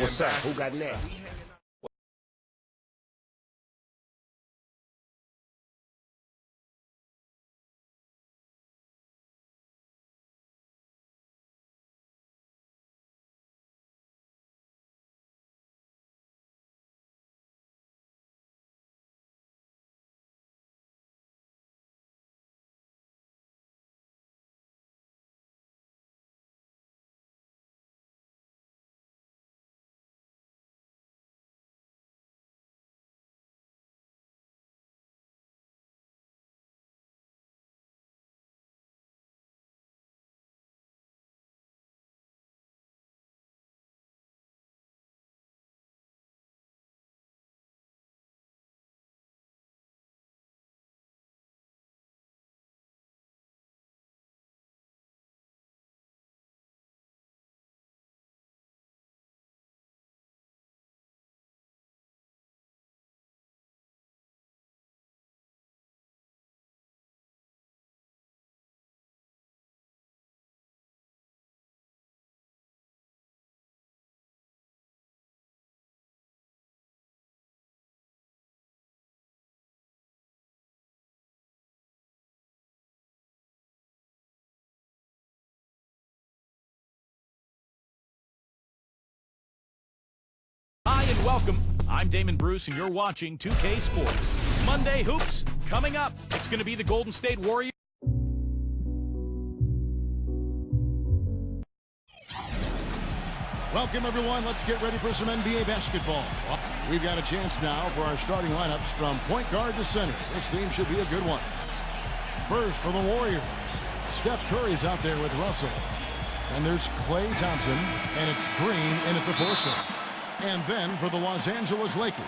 What's up? Who got next? Hi and welcome. I'm Damon Bruce and you're watching 2K Sports. Monday Hoops coming up. It's going to be the Golden State Warriors. Welcome, everyone. Let's get ready for some NBA basketball. We've got a chance now for our starting lineups from point guard to center. This game should be a good one. First for the Warriors, Steph Curry's out there with Russell. And there's Klay Thompson, and it's Green in at the 4 slot. And then for the Los Angeles Lakers,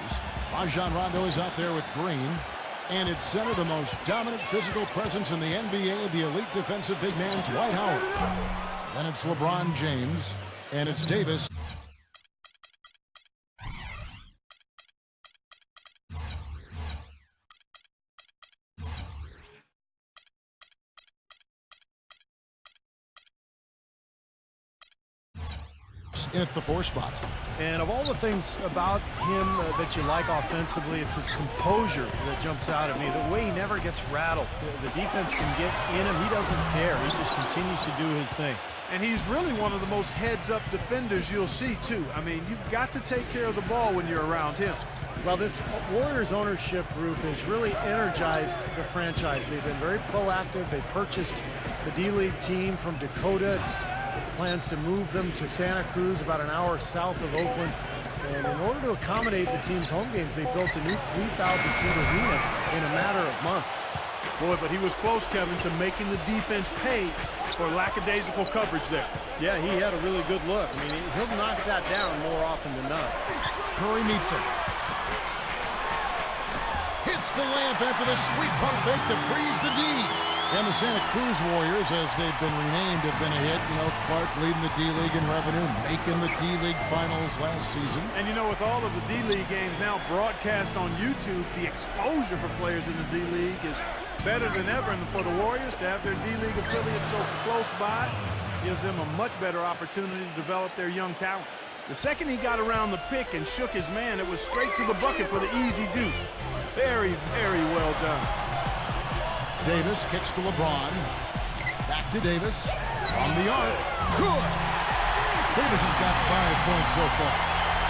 Rajon Rondo is out there with Green. And it's center, the most dominant physical presence in the NBA, the elite defensive big man, Dwight Howard. Then it's LeBron James, and it's Davis. In at the 4 spot. And of all the things about him that you like offensively, it's his composure that jumps out at me. The way he never gets rattled. The defense can get in him. He doesn't care. He just continues to do his thing. And he's really one of the most heads-up defenders you'll see, too. I mean, you've got to take care of the ball when you're around him. Well, this Warriors ownership group has really energized the franchise. They've been very proactive. They purchased the D-League team from Dakota. Plans to move them to Santa Cruz, about an hour south of Oakland. And in order to accommodate the team's home games, they built a new 3,000-seat arena in a matter of months. Boy, but he was close, Kevin, to making the defense pay for lackadaisical coverage there. Yeah, he had a really good look. I mean, he'll knock that down more often than not. Curry meets him. Hits the layup after the sweet pump fake to freeze the D. And the Santa Cruz Warriors, as they've been renamed, have been a hit. You know, Clark leading the D-League in revenue, making the D-League finals last season. And, you know, with all of the D-League games now broadcast on YouTube, the exposure for players in the D-League is better than ever. And for the Warriors to have their D-League affiliates so close by gives them a much better opportunity to develop their young talent. The second he got around the pick and shook his man, it was straight to the bucket for the easy deuce. Very, very well done. Davis kicks to LeBron. Back to Davis. From the arc. Good. Davis has got 5 points so far.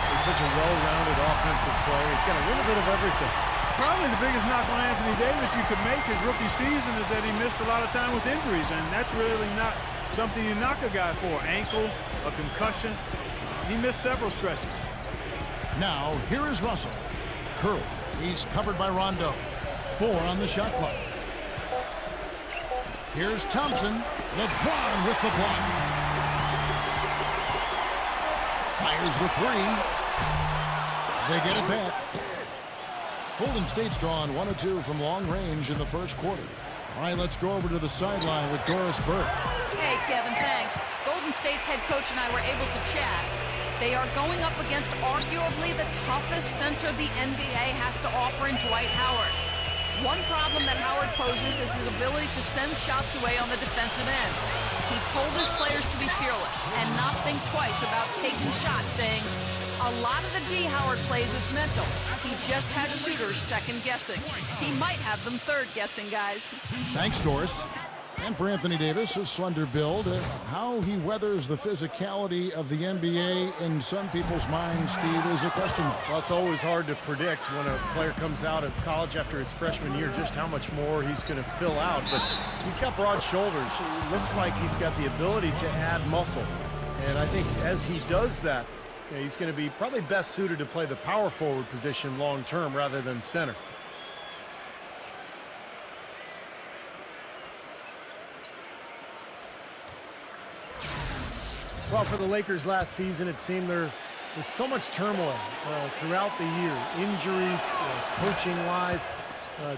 He's such a well-rounded offensive player. He's got a little bit of everything. Probably the biggest knock on Anthony Davis you could make his rookie season is that he missed a lot of time with injuries, and that's really not something you knock a guy for. Ankle, a concussion. He missed several stretches. Now, here is Russell. Curry. He's covered by Rondo. 4 on the shot clock. Here's Thompson. LeBron with the block. Fires the 3. They get it back. Golden State's gone 1 of 2 from long range in the first quarter. All right, let's go over to the sideline with Doris Burke. Hey, Kevin, thanks. Golden State's head coach and I were able to chat. They are going up against arguably the toughest center the NBA has to offer in Dwight Howard. One problem that Howard poses is his ability to send shots away on the defensive end. He told his players to be fearless and not think twice about taking shots, saying, A lot of the D. Howard plays is mental. He just has shooters second-guessing. He might have them third-guessing, guys. Thanks, Doris. And for Anthony Davis, a slender build, how he weathers the physicality of the NBA in some people's minds, Steve, is a question mark. Well, it's always hard to predict when a player comes out of college after his freshman year just how much more he's going to fill out. But he's got broad shoulders. It looks like he's got the ability to add muscle. And I think as he does that, he's going to be probably best suited to play the power forward position long term rather than center. Well, for the Lakers last season, it seemed there was so much turmoil throughout the year. Injuries, coaching-wise,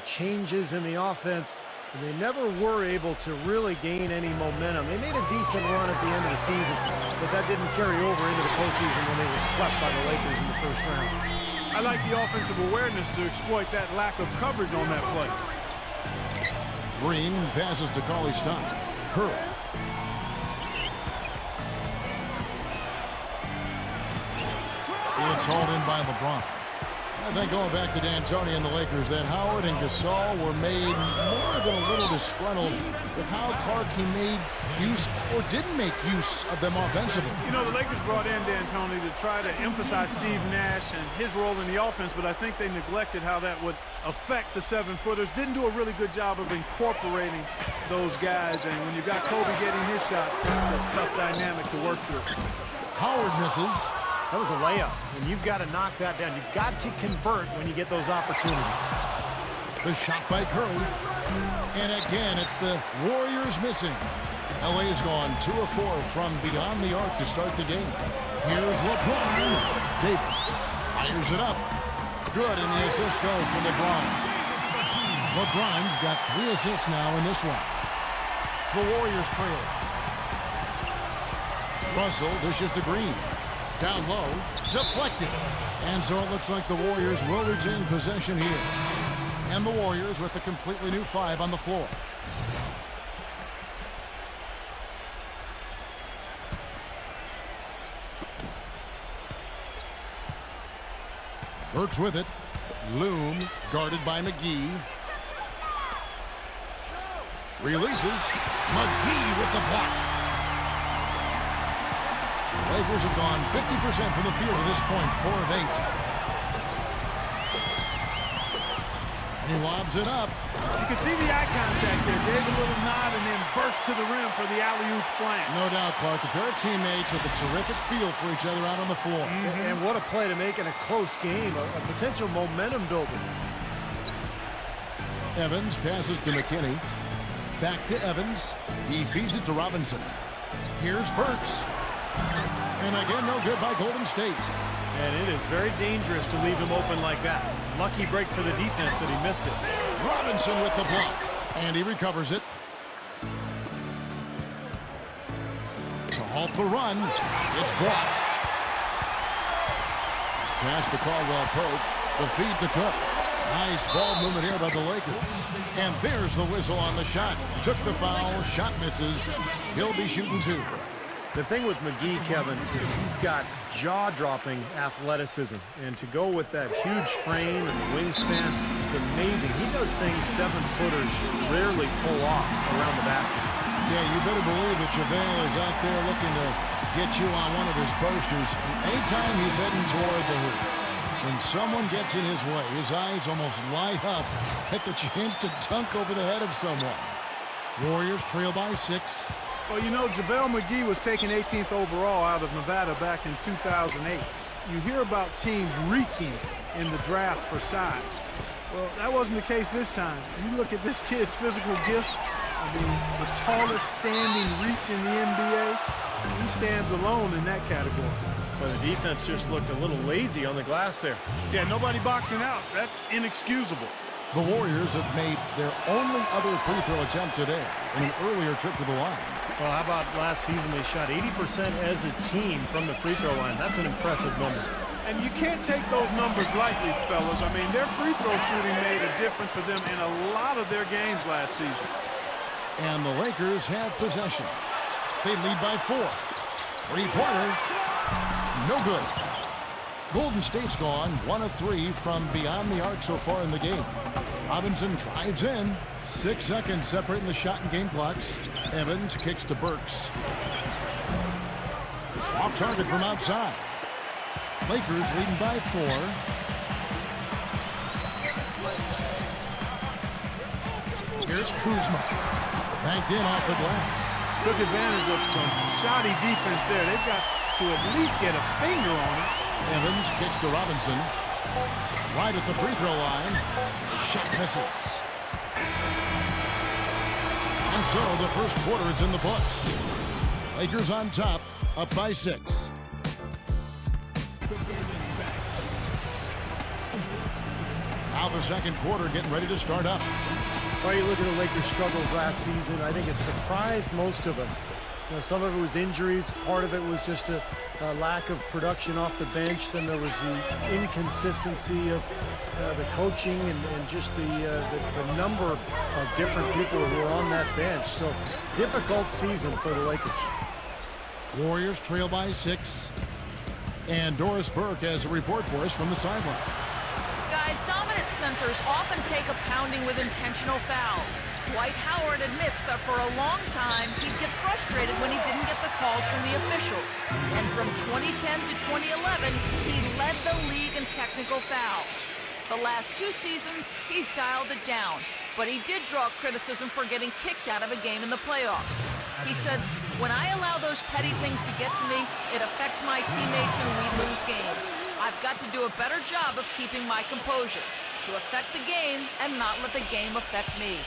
changes in the offense. And they never were able to really gain any momentum. They made a decent run at the end of the season, but that didn't carry over into the postseason when they were swept by the Lakers in the first round. I like the offensive awareness to exploit that lack of coverage on that play. Green passes to Cauley-Stein. Curry. It's hauled in by LeBron. I think going back to D'Antoni and the Lakers, that Howard and Gasol were made more than a little disgruntled with how Clark he made use or didn't make use of them offensively. You know, the Lakers brought in D'Antoni to try to emphasize Steve Nash and his role in the offense, but I think they neglected how that would affect the seven-footers. Didn't do a really good job of incorporating those guys, and when you got Kobe getting his shots, it's a tough dynamic to work through. Howard misses. That was a layup, and you've got to knock that down. You've got to convert when you get those opportunities. The shot by Curry. And again, it's the Warriors missing. LA's gone 2 of 4 from beyond the arc to start the game. Here's LeBron. Davis fires it up. Good, and the assist goes to LeBron. LeBron's got 3 assists now in this one. The Warriors trail. Russell dishes to Green. Down low, deflected. And so it looks like the Warriors will retain possession here. And the Warriors with a completely new 5 on the floor. Burks with it. Loom, guarded by McGee. Releases. McGee with the block. Lakers have gone 50% from the field at this point, 4 of 8. And he lobs it up. You can see the eye contact there. Gave a little nod and then burst to the rim for the alley-oop slam. No doubt, Clark. A pair of teammates with a terrific feel for each other out on the floor. And what a play to make in a close game, a potential momentum builder. Evans passes to McKinney. Back to Evans. He feeds it to Robinson. Here's Burks. And again, no good by Golden State. And it is very dangerous to leave him open like that. Lucky break for the defense that he missed it. Robinson with the block. And he recovers it. To halt the run. It's blocked. Pass to Caldwell Pope. The feed to Cook. Nice ball movement here by the Lakers. And there's the whistle on the shot. Took the foul. Shot misses. He'll be shooting 2. The thing with McGee, Kevin, is he's got jaw-dropping athleticism. And to go with that huge frame and wingspan, it's amazing. He does things 7-footers rarely pull off around the basket. Yeah, you better believe that JaVale is out there looking to get you on one of his posters. Anytime he's heading toward the hoop, when someone gets in his way, his eyes almost light up at the chance to dunk over the head of someone. Warriors trail by 6. Well, you know, JaVale McGee was taken 18th overall out of Nevada back in 2008. You hear about teams reaching in the draft for size. Well, that wasn't the case this time. You look at this kid's physical gifts. I mean, the tallest standing reach in the NBA. He stands alone in that category. But the defense just looked a little lazy on the glass there. Yeah, nobody boxing out. That's inexcusable. The Warriors have made their only other free throw attempt today in an earlier trip to the line. Well, how about last season? They shot 80% as a team from the free throw line. That's an impressive number. And you can't take those numbers lightly, fellas. I mean, their free throw shooting made a difference for them in a lot of their games last season. And the Lakers have possession. They lead by 4. Three-pointer. No good. Golden State's gone 1 of 3 from beyond the arc so far in the game. Robinson drives in. 6 seconds separating the shot and game clocks. Evans kicks to Burks. Off target from outside. Lakers leading by 4. Here's Kuzma. Banked in off the glass. Took advantage of some shoddy defense there. They've got to at least get a finger on it. Evans kicks to Robinson. Right at the free throw line. The shot misses. And so the first quarter is in the books. Lakers on top, up by 6. Now the second quarter getting ready to start up. Well, you look at the Lakers' struggles last season. I think it surprised most of us. You know, some of it was injuries. Part of it was just a lack of production off the bench. Then there was the inconsistency of the coaching and just the number of different people who were on that bench. So, difficult season for the Lakers. Warriors trail by 6. And Doris Burke has a report for us from the sideline. Guys, dominant centers often take a pounding with intentional fouls. Dwight Howard admits that for a long time, he'd get frustrated when he didn't get the calls from the officials. And from 2010 to 2011, he led the league in technical fouls. The last 2 seasons, he's dialed it down. But he did draw criticism for getting kicked out of a game in the playoffs. He said, "When I allow those petty things to get to me, it affects my teammates and we lose games. I've got to do a better job of keeping my composure, to affect the game and not let the game affect me."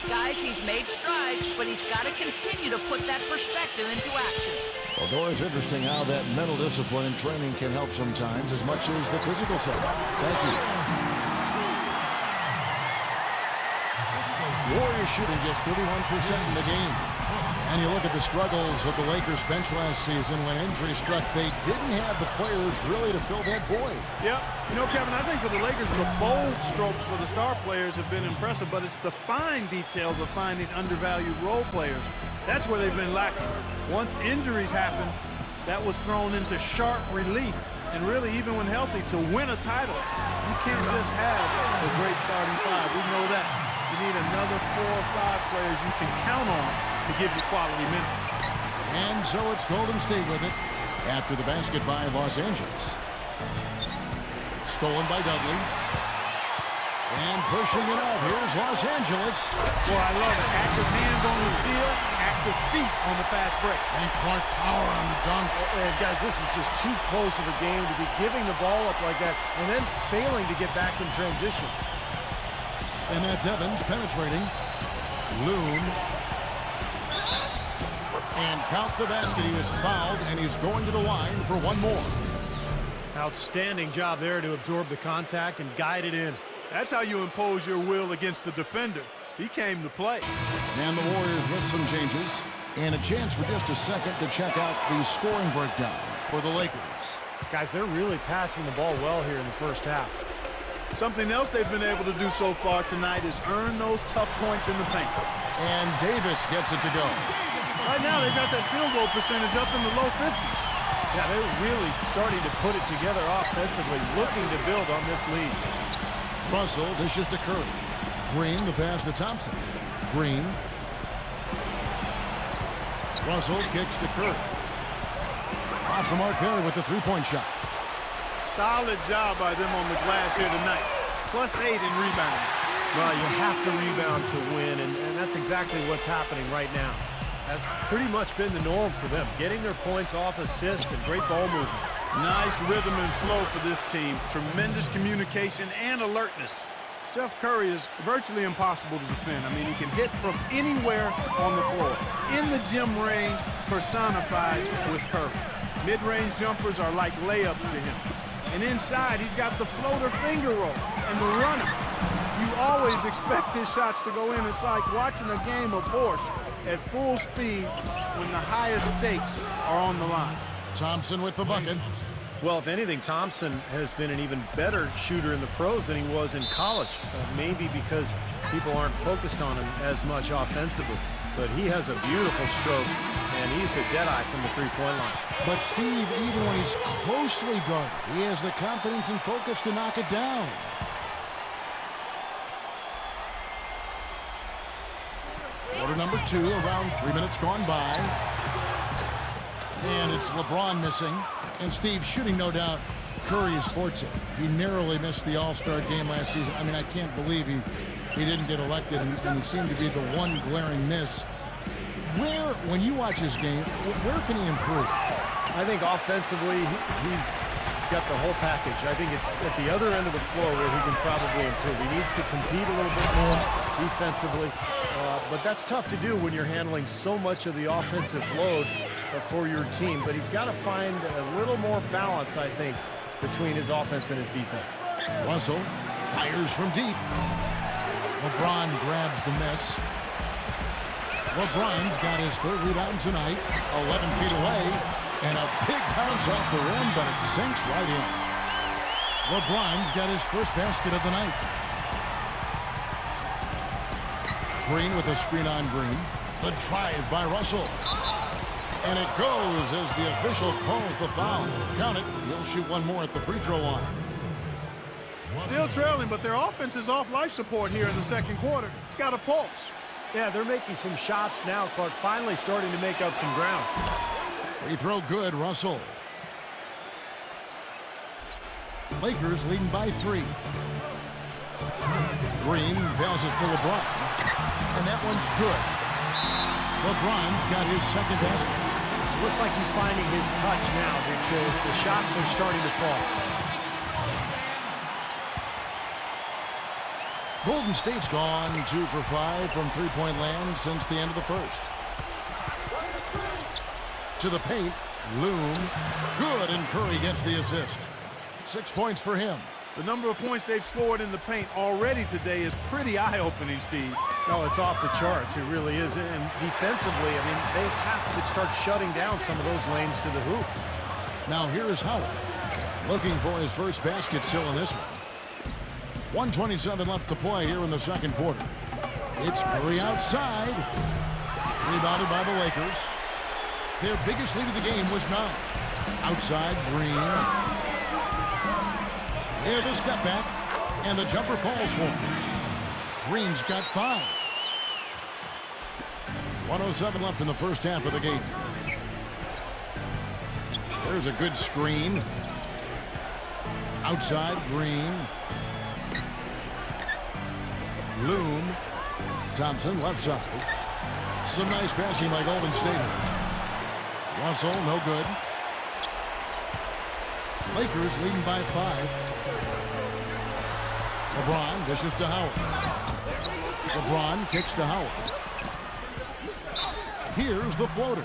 Guys, he's made strides, but he's got to continue to put that perspective into action. Well, Doris, interesting how that mental discipline and training can help sometimes as much as the physical side. Thank you. Warriors shooting just 31% in the game. And you look at the struggles of the Lakers bench last season when injury struck. They didn't have the players really to fill that void. Yeah, you know, Kevin, I think for the Lakers, the bold strokes for the star players have been impressive, but it's the fine details of finding undervalued role players. That's where they've been lacking. Once injuries happen, that was thrown into sharp relief. And really, even when healthy, to win a title, you can't just have a great starting 5. We know that. You need another 4 or 5 players you can count on to give you quality minutes. And so it's Golden State with it after the basket by Los Angeles. Stolen by Dudley. And pushing it up. Here's Los Angeles. Boy, I love it. Active hands on the steal, active feet on the fast break. And Clark power on the dunk. And guys, this is just too close of a game to be giving the ball up like that and then failing to get back in transition. And that's Evans penetrating. Loon. And count the basket. He was fouled, and he's going to the line for one more. Outstanding job there to absorb the contact and guide it in. That's how you impose your will against the defender. He came to play. And the Warriors with some changes. And a chance for just a second to check out the scoring breakdown for the Lakers. Guys, they're really passing the ball well here in the first half. Something else they've been able to do so far tonight is earn those tough points in the paint. And Davis gets it to go. Right now, they've got that field goal percentage up in the low 50s. Yeah, they're really starting to put it together offensively, looking to build on this lead. Russell dishes to Curry. Green, the pass to Thompson. Green. Russell kicks to Curry. Off the mark there with the three-point shot. Solid job by them on the glass here tonight. +8 in rebounding. Well, you have to rebound to win, and that's exactly what's happening right now. That's pretty much been the norm for them, getting their points off assists and great ball movement. Nice rhythm and flow for this team. Tremendous communication and alertness. Steph Curry is virtually impossible to defend. I mean, he can hit from anywhere on the floor. In the gym range, personified with Curry. Mid-range jumpers are like layups to him. And inside, he's got the floater finger roll and the runner. You always expect his shots to go in. It's like watching a game of horse at full speed when the highest stakes are on the line. Thompson with the bucket. Well, if anything, Thompson has been an even better shooter in the pros than he was in college. Maybe because people aren't focused on him as much offensively. But he has a beautiful stroke and he's a deadeye from the three-point line. But Steve, even when he's closely guarded, he has the confidence and focus to knock it down. Quarter number 2, around 3 minutes gone by. And it's LeBron missing. And Steve, shooting, no doubt, Curry is forte. He narrowly missed the All-Star game last season. I mean, I can't believe he didn't get elected, and he seemed to be the one glaring miss. When you watch his game, where can he improve? I think offensively, he's got the whole package. I think it's at the other end of the floor where he can probably improve. He needs to compete a little bit more defensively, but that's tough to do when you're handling so much of the offensive load for your team. But he's got to find a little more balance, I think, between his offense and his defense. Russell fires from deep. LeBron grabs the miss. LeBron's got his third rebound tonight, 11 feet away, and a big bounce off the rim, but it sinks right in. LeBron's got his first basket of the night. Green with a screen on Green. The drive by Russell. And it goes as the official calls the foul. Count it. He'll shoot one more at the free throw line. Still trailing, but their offense is off life support here in the second quarter. It's got a pulse. Yeah, they're making some shots now. Clark finally starting to make up some ground. Free throw good, Russell. Lakers leading by 3. Green passes to LeBron. And that one's good. LeBron's got his second basket. Looks like he's finding his touch now because the shots are starting to fall. Golden State's gone 2 for 5 from three-point land since the end of the first. To the paint, Loom. Good, and Curry gets the assist. 6 points for him. The number of points they've scored in the paint already today is pretty eye-opening, Steve. No, it's off the charts. It really is. And defensively, I mean, they have to start shutting down some of those lanes to the hoop. Now here is Howard. Looking for his first basket still in this one. 1:27 left to play here in the second quarter. It's Curry outside. Rebounded by the Lakers. Their biggest lead of the game was 9. Outside, Green. Here's the step back, and the jumper falls for him. Green's got 5. 1:07 left in the first half of the game. There's a good screen. Outside, Green. Loom. Thompson, left side. Some nice passing by Golden State. Russell, no good. Lakers leading by 5. LeBron dishes to Howard. LeBron kicks to Howard. Here's the floater.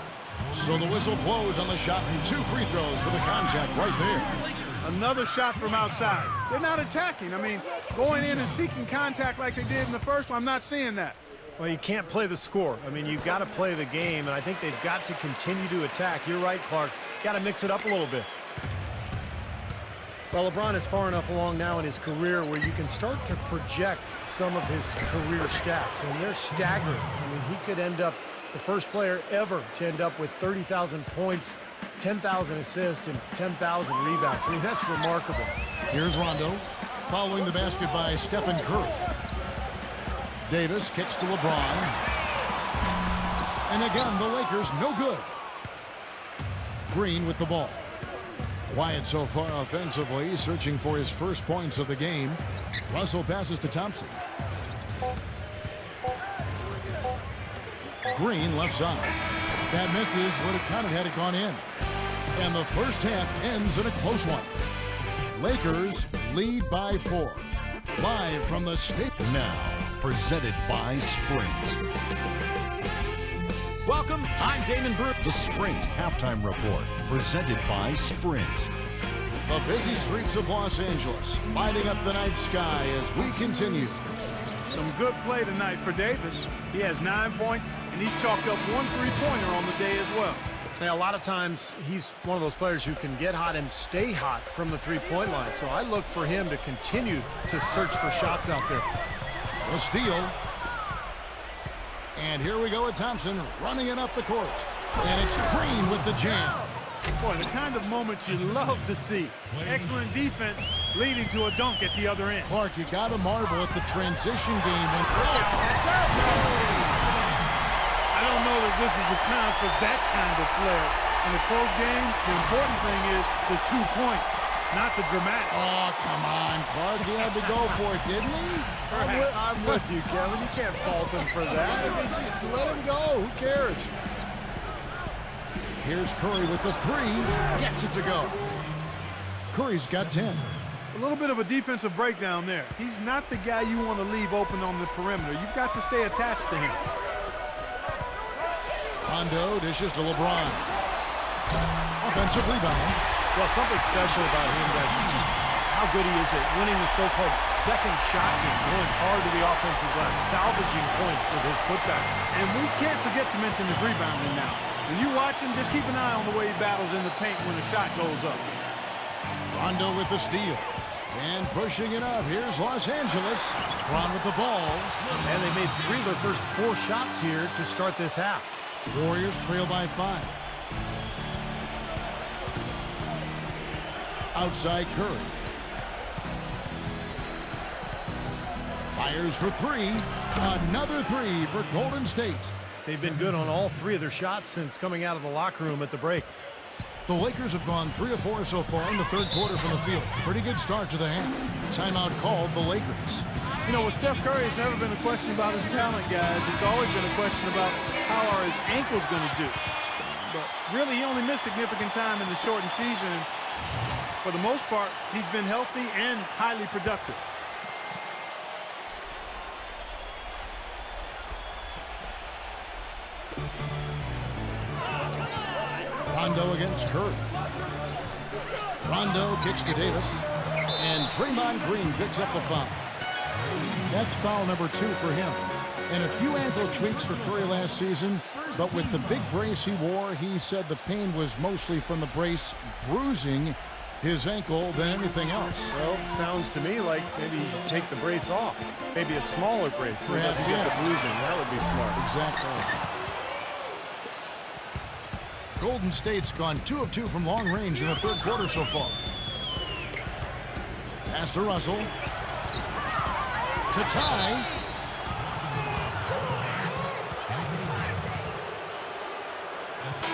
So the whistle blows on the shot, and 2 free throws for the contact right there. Another shot from outside. They're not attacking. I mean, going in and seeking contact like they did in the first one, I'm not seeing that. Well, you can't play the score. I mean, you've got to play the game, and I think they've got to continue to attack. You're right, Clark. Got to mix it up a little bit. Well, LeBron is far enough along now in his career where you can start to project some of his career stats, and they're staggering. I mean, he could end up the first player ever to end up with 30,000 points, 10,000 assists, and 10,000 rebounds. I mean, that's remarkable. Here's Rondo, following the basket by Stephen Curry. Davis kicks to LeBron. And again, the Lakers no good. Green with the ball. Quiet so far offensively, searching for his first points of the game. Russell passes to Thompson. Green left side. That misses, would have counted had it gone in. And the first half ends in a close one. Lakers lead by 4. Live from the state. Now, presented by Sprint. Welcome, I'm Damon Bruce. The Sprint Halftime Report, presented by Sprint. The busy streets of Los Angeles, lighting up the night sky as we continue. Some good play tonight for Davis. He has 9 points, and he's chalked up 1 3-pointer on the day as well. Yeah, a lot of times he's one of those players who can get hot and stay hot from the three-point line. So I look for him to continue to search for shots out there. The steal. And here we go with Thompson running it up the court. And it's Green with the jam. Boy, the kind of moments you love to see. Excellent defense leading to a dunk at the other end. Clark, you got to marvel at the transition game. I don't know that this is the time for that kind of flair. In a close game, the important thing is the 2 points, not the dramatic. Oh, come on, Clark. He had to go for it, didn't he? I'm with you, Kevin. You can't fault him for that. I mean, just let him go. Who cares? Here's Curry with the three. Gets it to go. Curry's got 10. A little bit of a defensive breakdown there. He's not the guy you want to leave open on the perimeter. You've got to stay attached to him. Rondo dishes to LeBron. Offensive rebound. Well, something special about him, guys, is just how good he is at winning the so-called second shot game, going hard to the offensive glass, salvaging points with his putbacks. And we can't forget to mention his rebounding now. When you watch him, just keep an eye on the way he battles in the paint when the shot goes up. Rondo with the steal. And pushing it up. Here's Los Angeles. LeBron with the ball. And they made 3 of their first 4 shots here to start this half. Warriors trail by 5. Outside Curry. Fires for 3. Another 3 for Golden State. They've been good on all 3 of their shots since coming out of the locker room at the break. The Lakers have gone 3 of 4 so far in the third quarter from the field. Pretty good start to the half. Timeout called the Lakers. You know, with Steph Curry, it's never been a question about his talent, guys. It's always been a question about how are his ankles going to do. But really, he only missed significant time in the shortened season. For the most part, he's been healthy and highly productive. Rondo against Curry. Rondo kicks to Davis. And Draymond Green picks up the foul. That's foul number 2 for him. And a few ankle tweaks for Curry last season, but with the big brace he wore, he said the pain was mostly from the brace bruising his ankle than anything else. Well, sounds to me like maybe he should take the brace off. Maybe a smaller brace so he doesn't get the bruising. That would be smart. Exactly. Golden State's gone 2 of 2 from long range in the third quarter so far. Pass to Russell. To tie.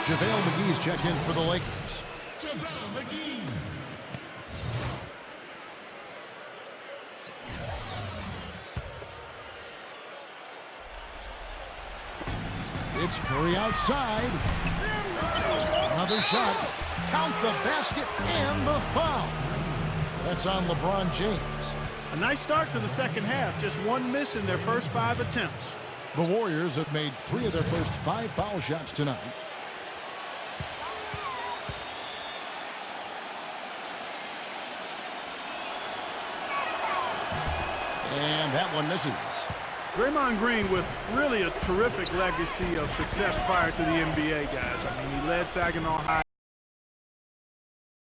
JaVale McGee's checked in for the Lakers. JaVale McGee. It's Curry outside. Another shot. Count the basket and the foul. That's on LeBron James. A nice start to the second half. Just 1 miss in their first 5 attempts. The Warriors have made 3 of their first 5 foul shots tonight. And that one misses. Draymond Green with really a terrific legacy of success prior to the NBA, guys. I mean, he led Saginaw High.